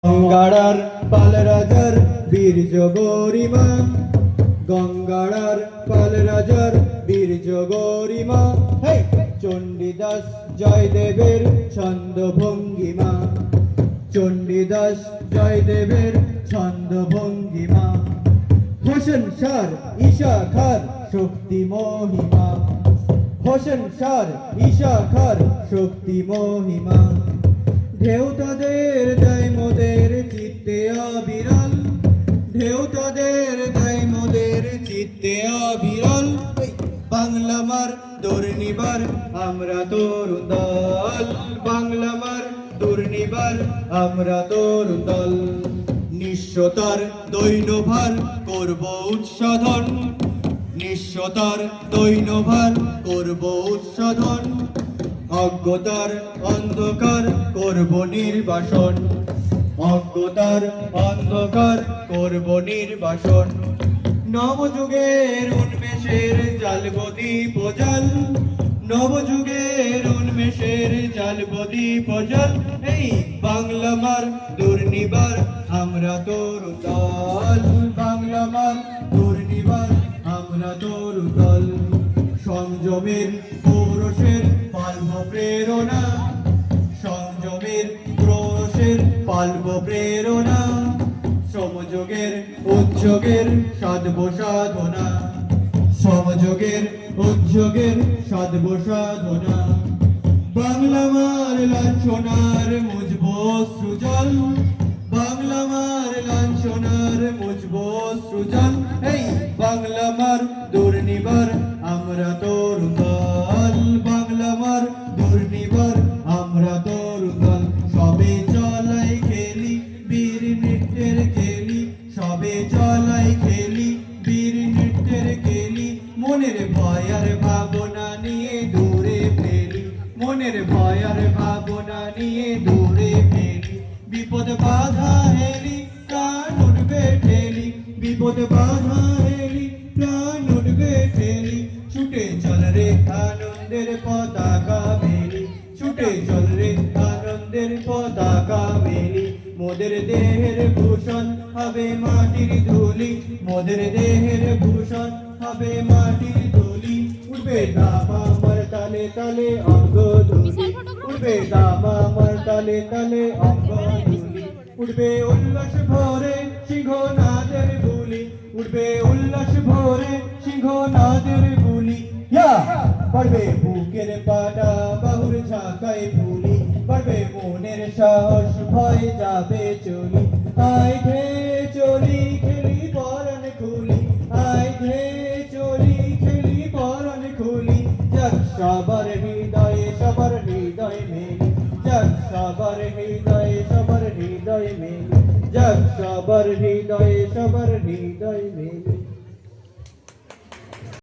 গঙ্গাড়ার পাল রাজার বীর্য গরিমা, গঙ্গাড়ার পাল রাজার বীর্য গরিমা, হে চণ্ডীদাস জয়দেবের ছন্দ ভঙ্গিমা, চণ্ডীদাস জয়দেবের ছন্দ ভঙ্গিমা, হোসেন শাহ ঈশা খার শক্তি মহিমা, হোসেন শাহ ঈশা খার শক্তি মহিমা, ঢেউ তাদের দেয় মোদের চিত্তে অবিরল, ঢেউ তাদের দেয় মোদের চিত্তে অবিরল, বাংলা মার দুর্নিবার আমরা তরুণ দল, বাংলা মার দুর্নিবার আমরা তরুণ দল, নিঃস্বতার দৈন্যভার করব উৎসাধন, নিঃস্বতার দৈন্যভার করব উৎসাধন, অজ্ঞতার অন্ধকার করব নির্বাসন, অজ্ঞতার অন্ধকার করব নির্বাসন, নবযুগের উন্মেষের জ্বালব দীপ জাল, নবযুগের উন্মেষের জ্বালব দীপ জাল, এই বাংলা মার দুর্নিবার আমরা তরুণ দল, বাংলা মার দুর্নিবার আমরা তরুণ দল, সংযমের পৌরষের পালব প্রেরণা, সংযমের পৌরষের পালব প্রেরণা, সমযোগের উদ্যোগের সাধব সাধনা, সমযোগের উদ্যোগের সাধব সাধনা, বাংলা মার লাঞ্ছনার মুজব সৃজন, বাংলা মার লাঞ্ছনার মুজব সৃজন, এই বাংলা মার দুর্নিবার আমরা তরুণ দল, বাংলা মার দুর্নিবার আমরা তরুণ দল, সবে চলাই খেলি বীর নৃত্যের খেলি, সবে চলাই খেলি বীর নৃত্যের খেলি, মনের ভয় আর ভাবনা নিয়ে দূরে ফেলি, মনের ভয় আর ভাবনা নিয়ে দূরে ফেলি, বিপদ বাধা হেলি প্রাণ উঠবে ঠেলি, বিপদ বাধা হেলি প্রাণ উঠবে ঠেলি, ছুটে চল রে আনন্দের পতাকা মেলি, ছুটে চল রে আনন্দের পতাকা মেলি, মোদের দেহের ভূষণ হবে মাটির ধুলি, মোদের দেহের ভূষণ হবে মাটির ধুলি, উঠবে দামা আমার তালে তালে অঙ্গ ধুলি, উঠবে দামা আমার তালে তালে অঙ্গ ধুলি, উঠবে উল্লাস ভরে সিংহনাদের বুলি, উঠবে উল্লাস ভরে সিংহনাদের বুলি, পড়বে বুকের পাটা বাহুর ঝাঁকায় ফুলি, পড়বে মনের সাহস ভয় যাবে চলি, আয় ঘে চলি খেলি পরাণ খুলি, আয় ঘে চলি খেলি পরাণ খুলি, যাক সবার হৃদয়ে সবার হৃদয় মেলি, যাক সবার হৃদয়ে সবার হৃদয় মেলি, যাক সবার হৃদয়ে সবার হৃদয় মেলি।